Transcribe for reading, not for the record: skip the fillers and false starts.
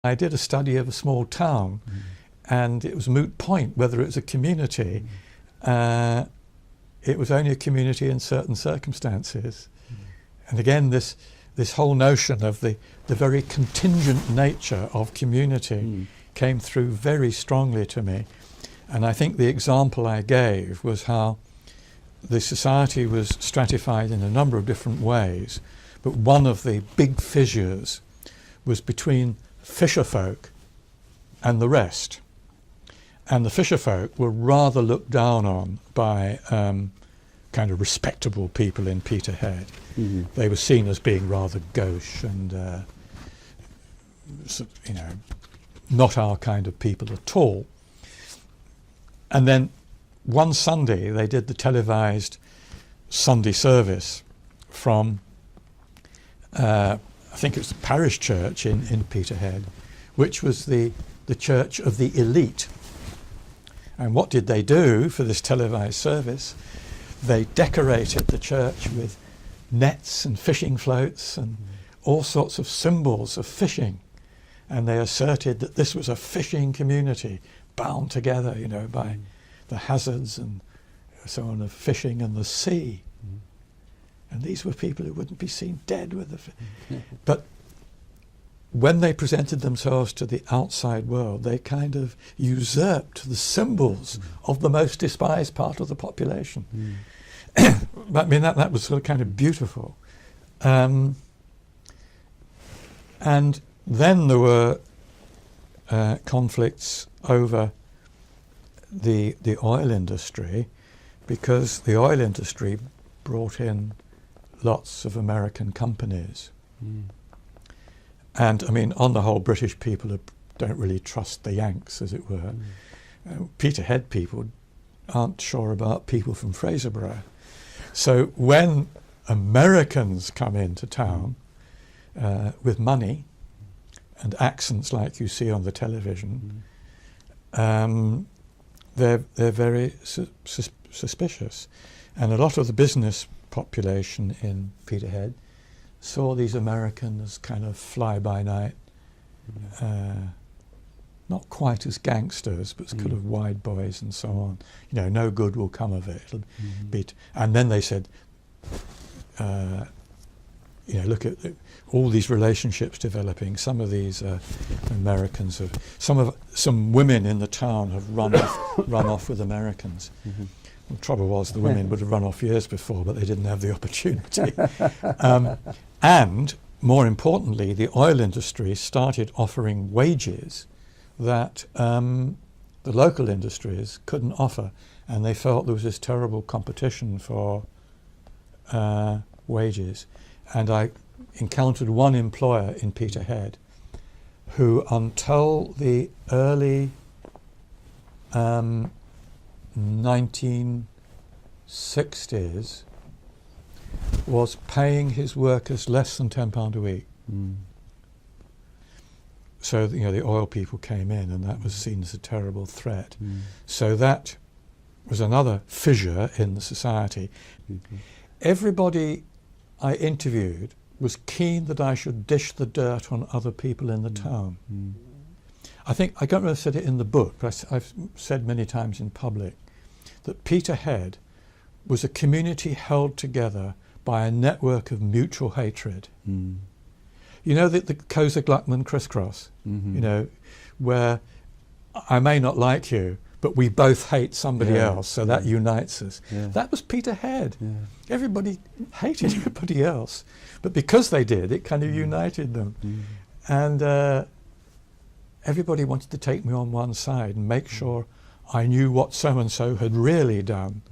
I did a study of a small town, and it was a moot point whether it was a community. It was only a community in certain circumstances. And again, this whole notion of the very contingent nature of community came through very strongly to me. And I think the example I gave was how the society was stratified in a number of different ways, but one of the big fissures was between fisherfolk and the rest. And the fisherfolk were rather looked down on by kind of respectable people in Peterhead. They were seen as being rather gauche and, you know, not our kind of people at all. And then one Sunday they did the televised Sunday service from, I think it was the parish church in Peterhead, which was the church of the elite. And what did they do for this televised service? They decorated the church with nets and fishing floats and all sorts of symbols of fishing. And they asserted that this was a fishing community bound together, you know, by the hazards and so on of fishing and the sea. And these were people who wouldn't be seen dead with the but when they presented themselves to the outside world, they kind of usurped the symbols of the most despised part of the population. I mean, that was sort of kind of beautiful. And then there were conflicts over the oil industry, because the oil industry brought in lots of American companies. And I mean, on the whole, British people don't really trust the Yanks, as it were. Peterhead people aren't sure about people from Fraserburgh. So when Americans come into town with money and accents like you see on the television, they're very suspicious. And a lot of the business population in Peterhead saw these Americans kind of fly-by-night, not quite as gangsters, but kind of wide boys and so on. You know, no good will come of it. It'll be and then they said, you know, look at all these relationships developing. Some of these Americans have, some women in the town have run off with Americans. The trouble was the women would have run off years before, but they didn't have the opportunity. And more importantly, the oil industry started offering wages that the local industries couldn't offer, and they felt there was this terrible competition for wages. And I encountered one employer in Peterhead who, until the early 1960s, was paying his workers less than £10 a week. So, you know, the oil people came in, and that was seen as a terrible threat. So that was another fissure in the society. Everybody I interviewed was keen that I should dish the dirt on other people in the town. I think, I don't know if I said it in the book, but I've said many times in public, that Peterhead was a community held together by a network of mutual hatred. You know, the Koza-Gluckman crisscross, you know, where I may not like you, but we both hate somebody else, so that unites us. That was Peterhead. Everybody hated everybody else, but because they did, it kind of united them. And everybody wanted to take me on one side and make sure I knew what so-and-so had really done.